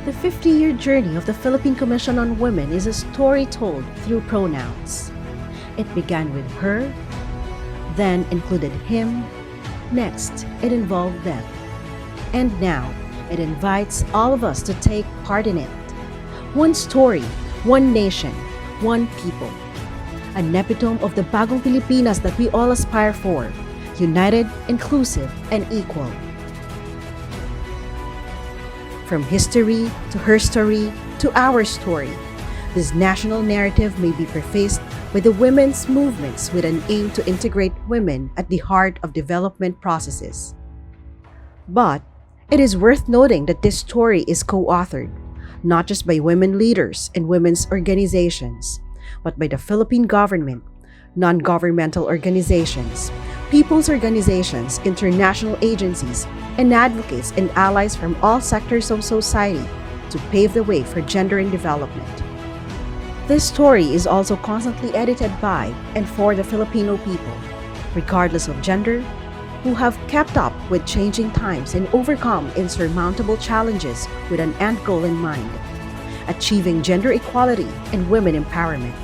The 50-year journey of the Philippine Commission on Women is a story told through pronouns. It began with her, then included him, next it involved them, and now it invites all of us to take part in it. One story, one nation, one people. An epitome of the Bagong Pilipinas that we all aspire for, united, inclusive, and equal. From history to herstory to our story, this national narrative may be prefaced by the women's movements with an aim to integrate women at the heart of development processes. But it is worth noting that this story is co-authored, not just by women leaders and women's organizations, but by the Philippine government, non-governmental organizations, people's organizations, international agencies, and advocates and allies from all sectors of society to pave the way for gender and development. This story is also constantly edited by and for the Filipino people, regardless of gender, who have kept up with changing times and overcome insurmountable challenges with an end goal in mind: achieving gender equality and women empowerment.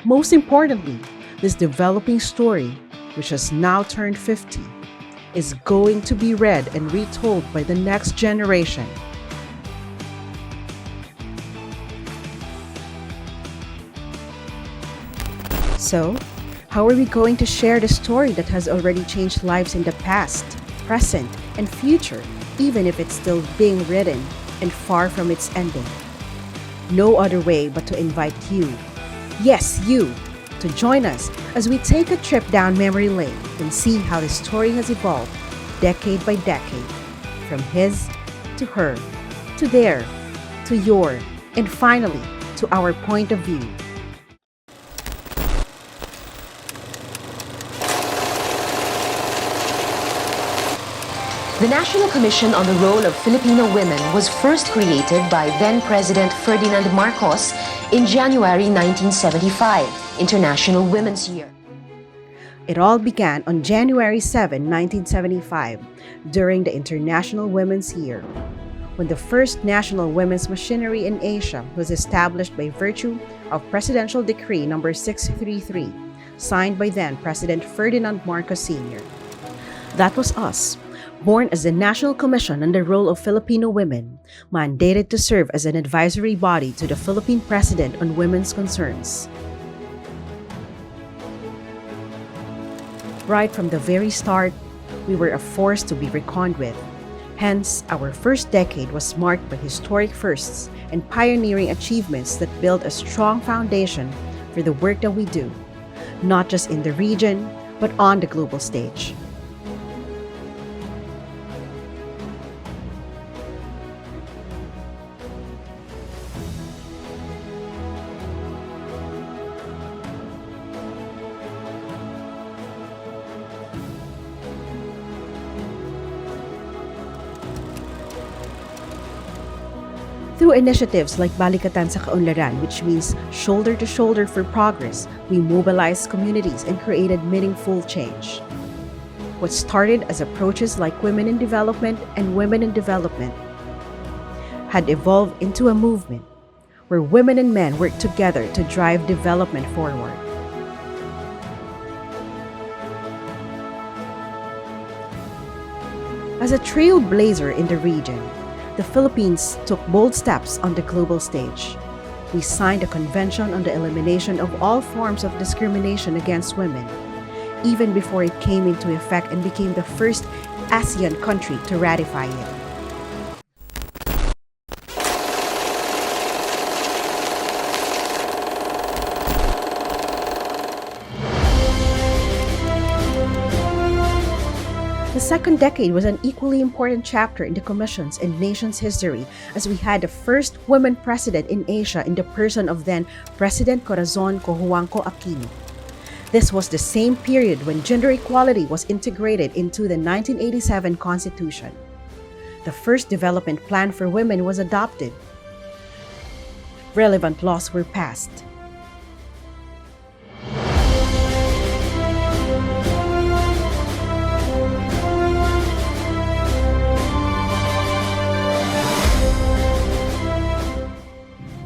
Most importantly, this developing story, which has now turned 50, is going to be read and retold by the next generation. So, how are we going to share the story that has already changed lives in the past, present, and future, even if it's still being written and far from its ending? No other way but to invite you, yes, you, to join us as we take a trip down memory lane and see how the story has evolved decade by decade, from his to her, to their, to your, and finally to our point of view. The National Commission on the Role of Filipino Women was first created by then-President Ferdinand Marcos in January 1975, International Women's Year. It all began on January 7, 1975, during the International Women's Year, when the first national women's machinery in Asia was established by virtue of Presidential Decree No. 633, signed by then-President Ferdinand Marcos Sr. That was us, born as the National Commission on the Role of Filipino Women, mandated to serve as an advisory body to the Philippine President on women's concerns. Right from the very start, we were a force to be reckoned with. Hence, our first decade was marked by historic firsts and pioneering achievements that build a strong foundation for the work that we do, not just in the region, but on the global stage. Through initiatives like Balikatan sa Kaunlaran, which means shoulder to shoulder for progress, we mobilized communities and created meaningful change. What started as approaches like Women in Development and Women in Development had evolved into a movement where women and men work together to drive development forward. As a trailblazer in the region, the Philippines took bold steps on the global stage. We signed a convention on the elimination of all forms of discrimination against women, even before it came into effect and became the first ASEAN country to ratify it. The second decade was an equally important chapter in the Commission's and nation's history, as we had the first woman president in Asia in the person of then President Corazon Cojuangco Aquino. This was the same period when gender equality was integrated into the 1987 Constitution. The first development plan for women was adopted. Relevant laws were passed.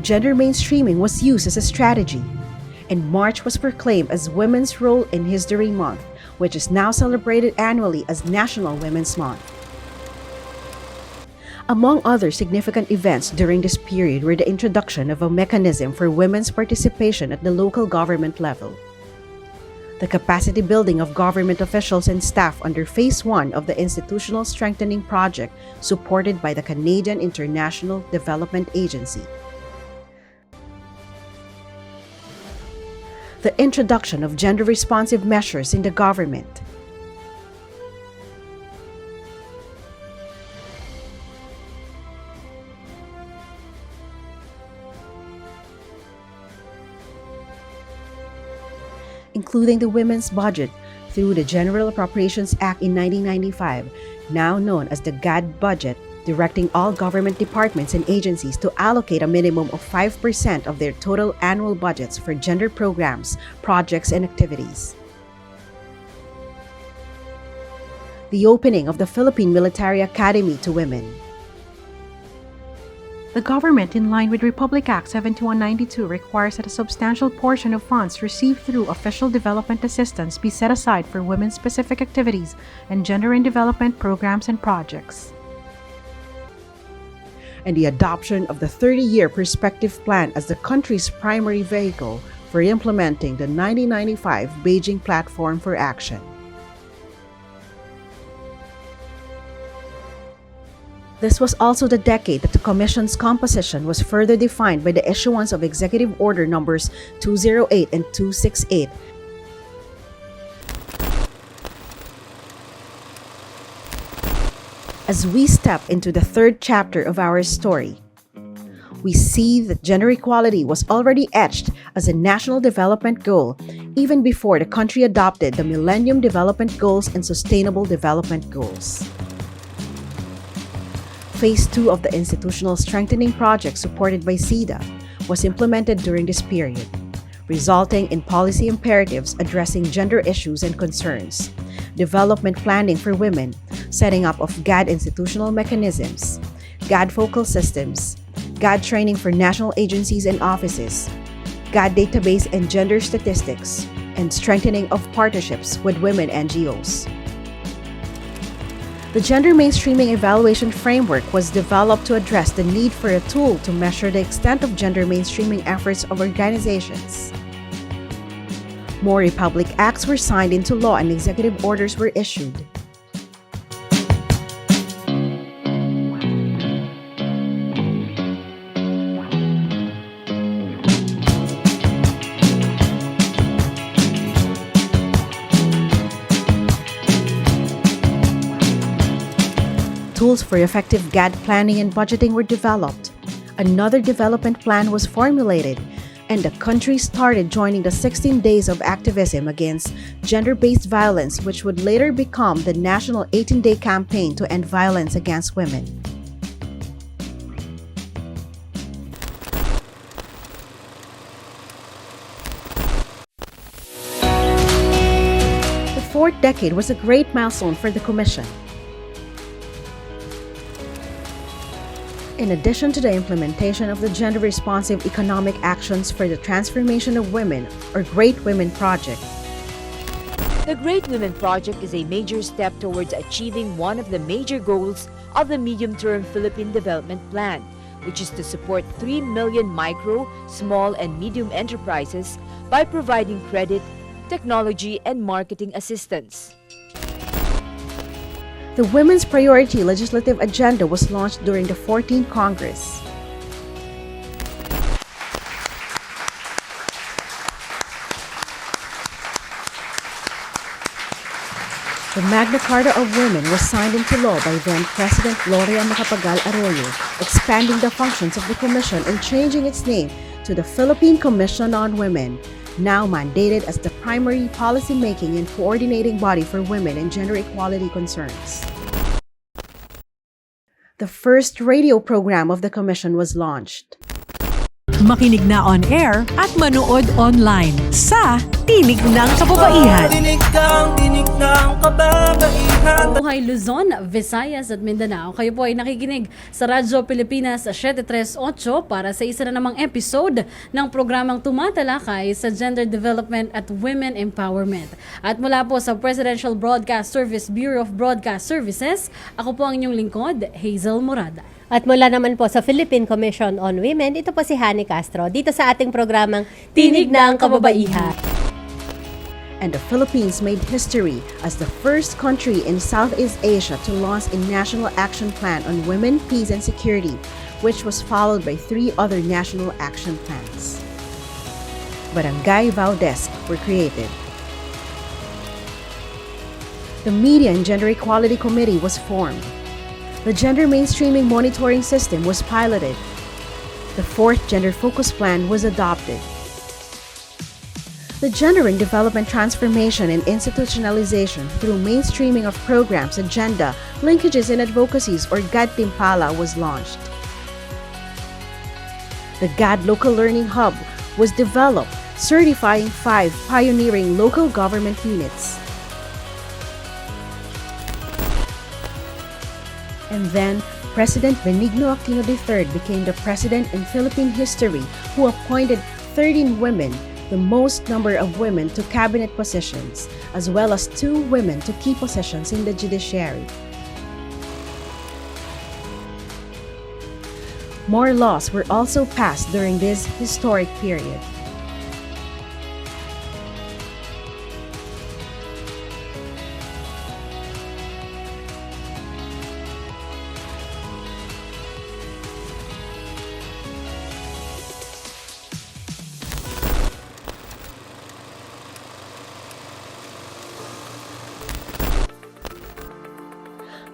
gender mainstreaming was used as a strategy, and March was proclaimed as Women's Role in History Month, which is now celebrated annually as National Women's Month. Among other significant events during this period were the introduction of a mechanism for women's participation at the local government level, the capacity building of government officials and staff under Phase 1 of the Institutional Strengthening Project supported by the Canadian International Development Agency, the introduction of gender-responsive measures in the government, including the Women's Budget through the General Appropriations Act in 1995, now known as the GAD budget, directing all government departments and agencies to allocate a minimum of 5% of their total annual budgets for gender programs, projects, and activities. The opening of the Philippine Military Academy to women. The government, in line with Republic Act 7192, requires that a substantial portion of funds received through official development assistance be set aside for women-specific activities and gender and development programs and projects. And the adoption of the 30-year perspective plan as the country's primary vehicle for implementing the 1995 Beijing Platform for Action. This was also the decade that the Commission's composition was further defined by the issuance of Executive Order Numbers 208 and 268. As we step into the third chapter of our story, we see that gender equality was already etched as a national development goal even before the country adopted the Millennium Development Goals and Sustainable Development Goals. Phase 2 of the Institutional Strengthening Project supported by SIDA was implemented during this period, resulting in policy imperatives addressing gender issues and concerns, development planning for women, setting up of GAD institutional mechanisms, GAD focal systems, GAD training for national agencies and offices, GAD database and gender statistics, and strengthening of partnerships with women NGOs. The Gender Mainstreaming Evaluation Framework was developed to address the need for a tool to measure the extent of gender mainstreaming efforts of organizations. More Republic Acts were signed into law and executive orders were issued. Tools for effective GAD planning and budgeting were developed. Another development plan was formulated, and the country started joining the 16 Days of Activism Against Gender-Based Violence, which would later become the National 18-Day Campaign to End Violence Against Women. The fourth decade was a great milestone for the Commission. In addition to the implementation of the gender-responsive economic actions for the transformation of women, or Great Women Project, the Great Women Project is a major step towards achieving one of the major goals of the medium-term Philippine Development Plan, which is to support 3 million micro, small, and medium enterprises by providing credit, technology, and marketing assistance. The Women's Priority Legislative Agenda was launched during the 14th Congress. The Magna Carta of Women was signed into law by then-President Gloria Macapagal Arroyo, expanding the functions of the Commission and changing its name to the Philippine Commission on Women, now mandated as the primary policy-making and coordinating body for women and gender equality concerns. The first radio program of the Commission was launched. Makinig na on air at manood online sa Tinig ng Kababaihan. Tinig ng kababaihan. Buhay Luzon, Visayas at Mindanao. Kayo po ay nakikinig sa Radyo Pilipinas 738 para sa isa na namang episode ng programang tumatalakay sa gender development at women empowerment. At mula po sa Presidential Broadcast Service Bureau of Broadcast Services, ako po ang inyong lingkod, Hazel Morada. At mula naman po sa Philippine Commission on Women, ito po si Hani Castro dito sa ating programang Tinig ng Kababaihan. And the Philippines made history as the first country in Southeast Asia to launch a national action plan on women, peace, and security, which was followed by 3 other national action plans. Barangay Valdez were created. The Media and Gender Equality Committee was formed. The Gender Mainstreaming Monitoring System was piloted. The 4th Gender Focus Plan was adopted. The Gender and Development Transformation and Institutionalization through Mainstreaming of Programs, Agenda, Linkages and Advocacies or GAD Timpala was launched. The GAD Local Learning Hub was developed, certifying 5 pioneering local government units. And then, President Benigno Aquino III became the president in Philippine history who appointed 13 women, the most number of women to cabinet positions, as well as 2 women to key positions in the judiciary. More laws were also passed during this historic period.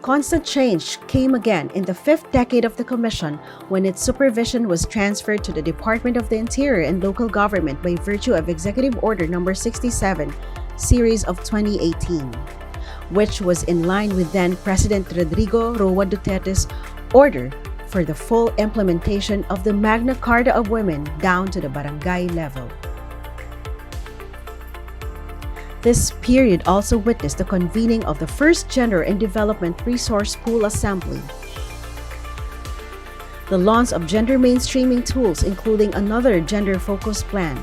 Constant change came again in the 5th decade of the Commission when its supervision was transferred to the Department of the Interior and Local Government by virtue of Executive Order No. 67, Series of 2018, which was in line with then-President Rodrigo Roa Duterte's order for the full implementation of the Magna Carta of Women down to the barangay level. This period also witnessed the convening of the first Gender and Development Resource Pool Assembly, the launch of gender mainstreaming tools including another gender-focused plan,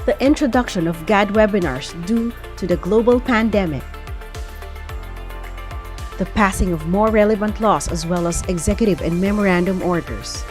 the introduction of GAD webinars due to the global pandemic, the passing of more relevant laws as well as executive and memorandum orders.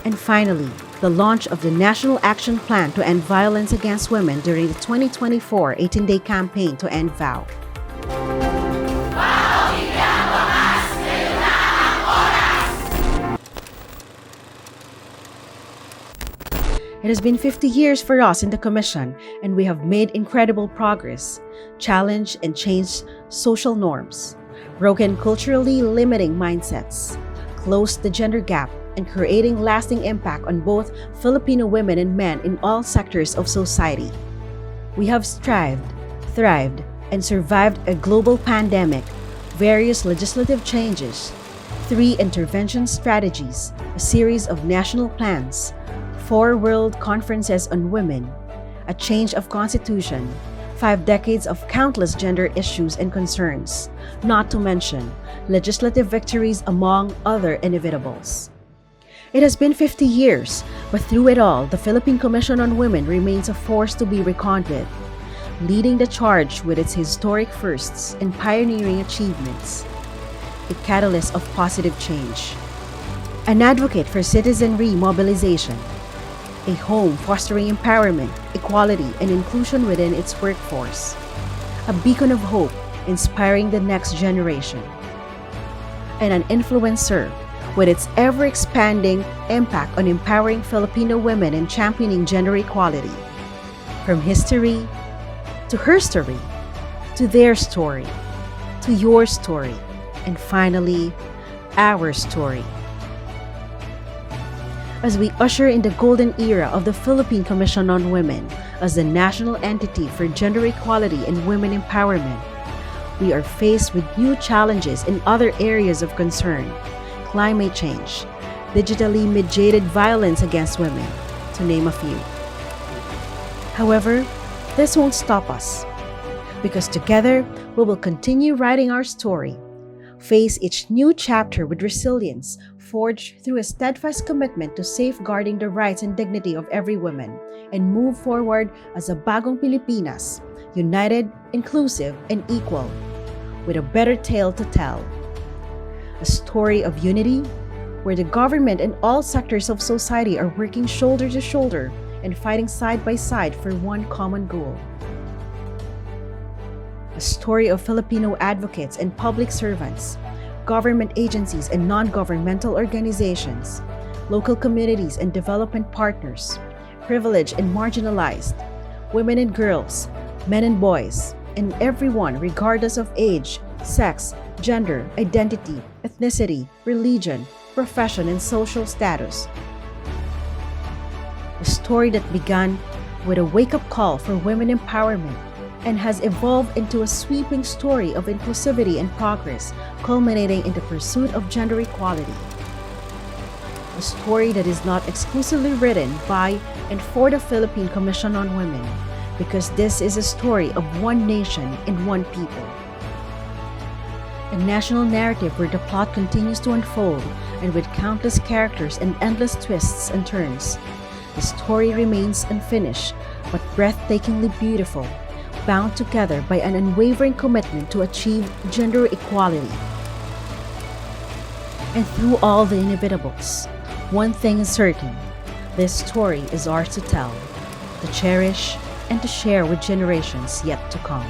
And finally, the launch of the National Action Plan to End Violence Against Women during the 2024 18-day campaign to end VOW. It has been 50 years for us in the Commission, and we have made incredible progress, challenged and changed social norms, broken culturally limiting mindsets, closed the gender gap, and creating lasting impact on both Filipino women and men in all sectors of society. We have strived, thrived, and survived a global pandemic, various legislative changes, 3 intervention strategies, a series of national plans, 4 world conferences on women, a change of constitution, 5 decades of countless gender issues and concerns, not to mention legislative victories among other inevitables. It has been 50 years, but through it all, the Philippine Commission on Women remains a force to be reckoned with, leading the charge with its historic firsts and pioneering achievements, a catalyst of positive change, an advocate for citizenry mobilization, a home fostering empowerment, equality, and inclusion within its workforce, a beacon of hope inspiring the next generation, and an influencer with its ever-expanding impact on empowering Filipino women and championing gender equality. From history to her story, to their story, to your story, and finally, our story. As we usher in the golden era of the Philippine Commission on Women, As the national entity for gender equality and women empowerment, we are faced with new challenges in other areas of concern: climate change, digitally mediated violence against women, to name a few. However, this won't stop us, because together we will continue writing our story, face each new chapter with resilience, forged through a steadfast commitment to safeguarding the rights and dignity of every woman, and move forward as a Bagong Pilipinas, united, inclusive, and equal, with a better tale to tell. A story of unity, where the government and all sectors of society are working shoulder to shoulder and fighting side by side for one common goal. A story of Filipino advocates and public servants, government agencies and non-governmental organizations, local communities and development partners, privileged and marginalized, women and girls, men and boys, and everyone regardless of age, sex, gender, identity, ethnicity, religion, profession, and social status. A story that began with a wake-up call for women empowerment and has evolved into a sweeping story of inclusivity and progress, culminating in the pursuit of gender equality. A story that is not exclusively written by and for the Philippine Commission on Women, because this is a story of one nation and one people. A national narrative where the plot continues to unfold, and with countless characters and endless twists and turns. The story remains unfinished, but breathtakingly beautiful, bound together by an unwavering commitment to achieve gender equality. And through all the inevitables, one thing is certain: this story is ours to tell, to cherish, and to share with generations yet to come.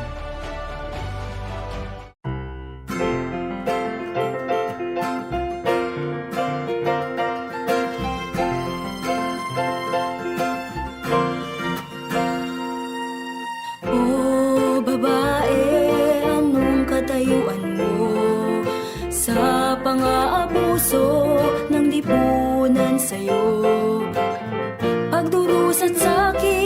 O babae, anong katayuan mo sa pang-aabuso ng lipunan sa'yo? Pagdurusa't sakit